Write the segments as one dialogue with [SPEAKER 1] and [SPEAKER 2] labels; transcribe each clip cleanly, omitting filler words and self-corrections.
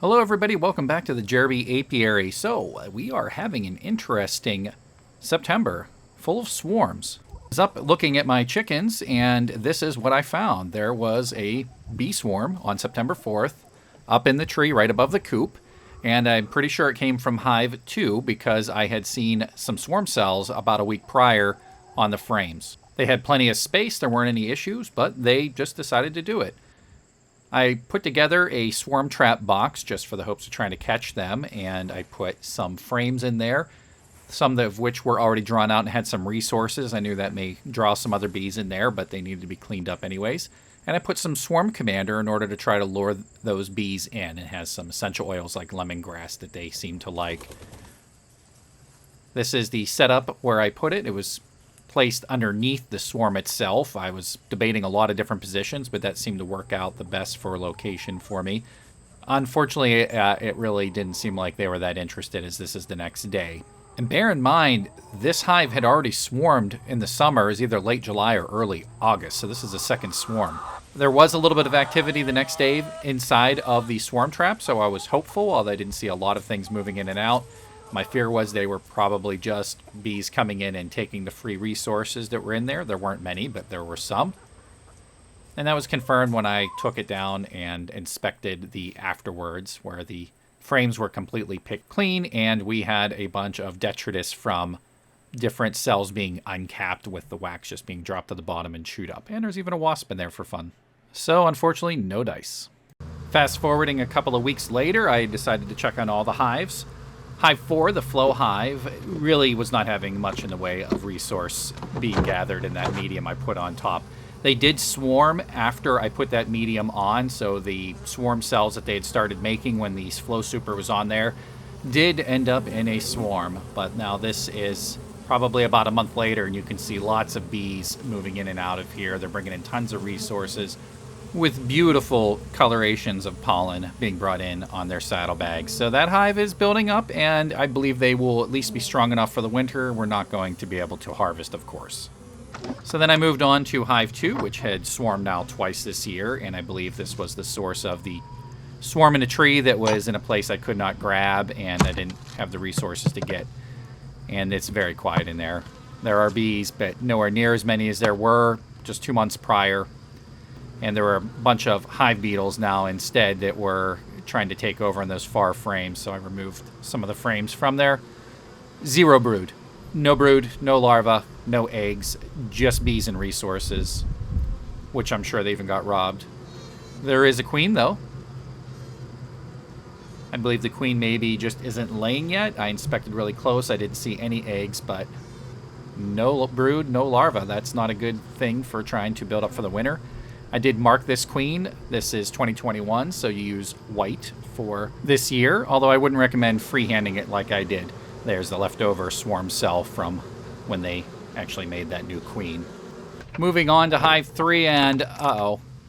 [SPEAKER 1] Hello everybody, welcome back to the Jeremy Apiary. So, we are having an interesting September, full of swarms. I was up looking at my chickens, and this is what I found. There was a bee swarm on September 4th, up in the tree right above the coop, and I'm pretty sure it came from Hive 2 because I had seen some swarm cells about a week prior on the frames. They had plenty of space, there weren't any issues, but they just decided to do it. I put together a swarm trap box just for the hopes of trying to catch them, and I put some frames in there, some of which were already drawn out and had some resources. I knew that may draw some other bees in there, but they needed to be cleaned up anyways. And I put some swarm commander in order to try to lure those bees in. It has some essential oils like lemongrass that they seem to like. This is the setup where I put it. It was placed underneath the swarm itself. I was debating a lot of different positions, but that seemed to work out the best for location for me. Unfortunately, it really didn't seem like they were that interested, as this is the next day. And bear in mind, this hive had already swarmed in the summer, as either late July or early August, so this is the second swarm. There was a little bit of activity the next day inside of the swarm trap, so I was hopeful, although I didn't see a lot of things moving in and out. My fear was they were probably just bees coming in and taking the free resources that were in there. There weren't many, but there were some. And that was confirmed when I took it down and inspected the afterwards, where the frames were completely picked clean, and we had a bunch of detritus from different cells being uncapped with the wax just being dropped to the bottom and chewed up. And there's even a wasp in there for fun. So, unfortunately, no dice. Fast forwarding a couple of weeks later, I decided to check on all the hives. Hive 4, the flow hive, really was not having much in the way of resource being gathered in that medium I put on top. They did swarm after I put that medium on, so the swarm cells that they had started making when the flow super was on there did end up in a swarm. But now this is probably about a month later, and you can see lots of bees moving in and out of here. They're bringing in tons of resources, with beautiful colorations of pollen being brought in on their saddlebags. So that hive is building up, and I believe they will at least be strong enough for the winter. We're not going to be able to harvest, of course. So then I moved on to Hive 2, which had swarmed now twice this year, and I believe this was the source of the swarm in a tree that was in a place I could not grab and I didn't have the resources to get. And it's very quiet in there. There are bees, but nowhere near as many as there were just 2 months prior. And there were a bunch of hive beetles now instead that were trying to take over in those far frames, so I removed some of the frames from there. Zero brood. No brood, no larva, no eggs, just bees and resources, which I'm sure they even got robbed. There is a queen, though. I believe the queen maybe just isn't laying yet. I inspected really close. I didn't see any eggs, but no brood, no larva. That's not a good thing for trying to build up for the winter. I did mark this queen. This is 2021, so you use white for this year, although I wouldn't recommend freehanding it like I did. There's the leftover swarm cell from when they actually made that new queen. Moving on to Hive 3, and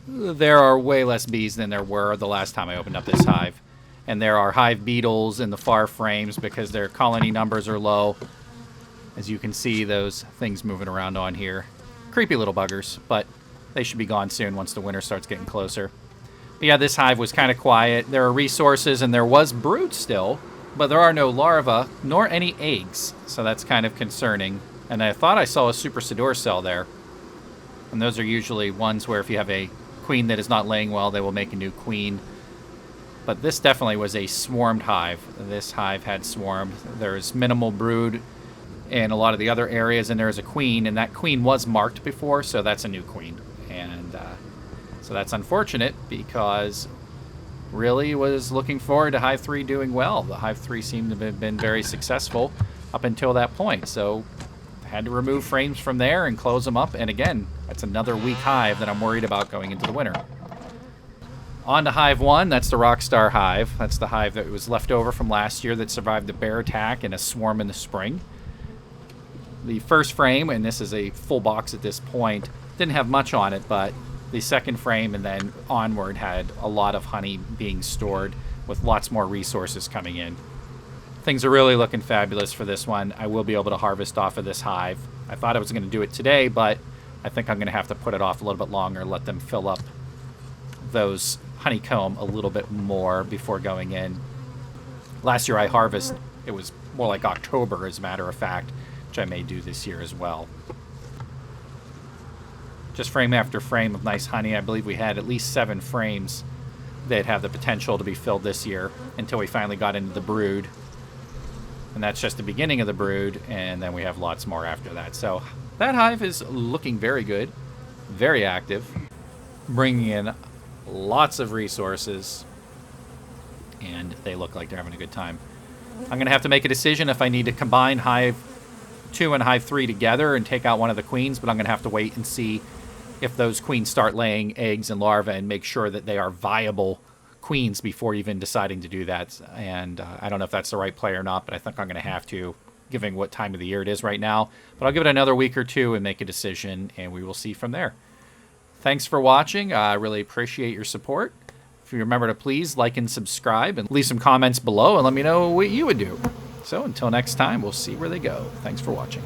[SPEAKER 1] there are way less bees than there were the last time I opened up this hive. And there are hive beetles in the far frames because their colony numbers are low. As you can see, those things moving around on here. Creepy little buggers, but they should be gone soon once the winter starts getting closer. But yeah, this hive was kind of quiet. There are resources, and there was brood still, but there are no larvae, nor any eggs, so that's kind of concerning. And I thought I saw a super sedor cell there. And those are usually ones where if you have a queen that is not laying well, they will make a new queen. But this definitely was a swarmed hive. This hive had swarmed. There's minimal brood in a lot of the other areas, and there is a queen, and that queen was marked before, so that's a new queen. And so that's unfortunate because really was looking forward to Hive 3 doing well. The Hive 3 seemed to have been very successful up until that point. So had to remove frames from there and close them up. And again, that's another weak hive that I'm worried about going into the winter. On to Hive 1, that's the Rockstar Hive. That's the hive that was left over from last year that survived the bear attack and a swarm in the spring. The first frame, and this is a full box at this point, didn't have much on it, but the second frame and then onward had a lot of honey being stored with lots more resources coming in. Things are really looking fabulous for this one. I will be able to harvest off of this hive. I thought I was going to do it today, but I think I'm going to have to put it off a little bit longer, let them fill up those honeycomb a little bit more before going in. Last year I harvested, it was more like October as a matter of fact, which I may do this year as well. Just frame after frame of nice honey. I believe we had at least 7 frames that have the potential to be filled this year until we finally got into the brood. And that's just the beginning of the brood, and then we have lots more after that. So that hive is looking very good, very active, bringing in lots of resources, and they look like they're having a good time. I'm going to have to make a decision if I need to combine Hive 2 and Hive 3 together and take out one of the queens, but I'm going to have to wait and see if those queens start laying eggs and larvae and make sure that they are viable queens before even deciding to do that. And I don't know if that's the right play or not, but I think I'm going to have to, given what time of the year it is right now. But I'll give it another week or two and make a decision, and we will see from there. Thanks for watching. I really appreciate your support. If you remember to please like and subscribe and leave some comments below and let me know what you would do. So until next time, we'll see where they go. Thanks for watching.